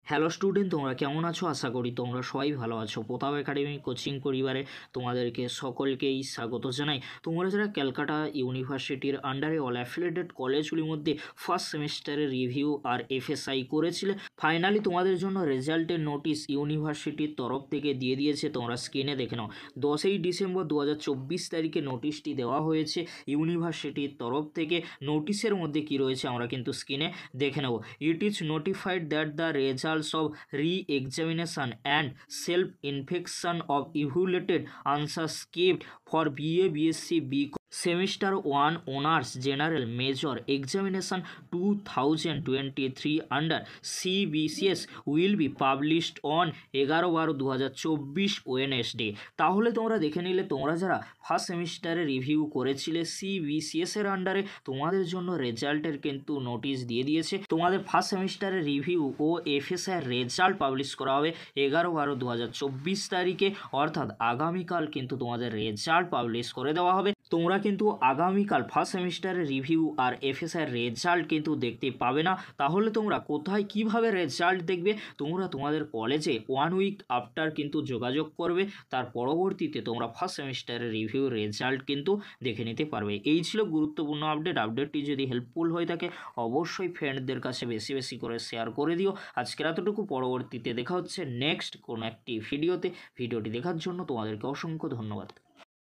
Hello student, তোমরা কেমন আছো? আশা করি তোমরা সবাই ভালো আছো। প্রতাপ একাডেমি কোচিং পরিবারে তোমাদেরকে সকলকেই স্বাগত জানাই। তোমরা যারা ক্যালকাটা ইউনিভার্সিটির আন্ডারে অল অ্যাফিলিয়েটেড কলেজগুলির মধ্যে ফার্স্ট সেমিস্টারের রিভিউ আর এফএসআই করেছিলে, ফাইনালি তোমাদের জন্য রেজাল্টের নোটিশ ইউনিভার্সিটির তরফ থেকে দিয়ে দিয়েছে। তোমরা স্ক্রিনে দেখে নাও। 10ই ডিসেম্বর 2024 তারিখে নোটিশটি দেওয়া হয়েছে ইউনিভার্সিটির তরফ থেকে। নোটিশের মধ্যে কি রয়েছে আমরা কিন্তু স্ক্রিনে দেখে নেব। It is notified that the result of re-examination and self-inspection of evaluated answers kept for BA, BSc, BCom Semester 1 Honors General Major Examination 2023 under CBCS will be published on 11/12/2024 Wednesday। তাহলে তোমরা দেখে নিলে, তোমরা যারা ফার্স্ট সেমিস্টারে review করেছিলে CBCS এর আন্ডারে, তোমাদের জন্য রেজাল্টের কিন্তু নোটিশ দিয়ে দিয়েছে। তোমাদের ফার্স্ট সেমিস্টারের রিভিউ ও এফএসআই রেজাল্ট পাবলিশ করা হবে 11/12/2024 তারিখে, অর্থাৎ আগামীকাল কিন্তু তোমাদের রেজাল্ট পাবলিশ করে দেওয়া হবে। তোমরা কিন্তু আগামীকাল ফার্স্ট সেমিস্টারের রিভিউ আর এফএসআই রেজাল্ট কিন্তু দেখতে পাবে না। তাহলে তোমরা কোথায় কিভাবে রেজাল্ট দেখবে? তোমরা তোমাদের কলেজে 1 উইক আফটার কিন্তু যোগাযোগ করবে, তার পরবর্তীতে তোমরা ফার্স্ট সেমিস্টারের রিভিউ রেজাল্ট কিন্তু দেখে নিতে পারবে। এই ছিল গুরুত্বপূর্ণ আপডেটটি যদি হেল্পফুল হয়ে থাকে অবশ্যই ফ্রেন্ডদের কাছে বেশি বেশি করে শেয়ার করে দিও। আজকের এতটুকু, পরবর্তীতে দেখা হচ্ছে নেক্সট কোনো একটি ভিডিওতে। ভিডিওটি দেখার জন্য তোমাদেরকে অসংখ্য ধন্যবাদ।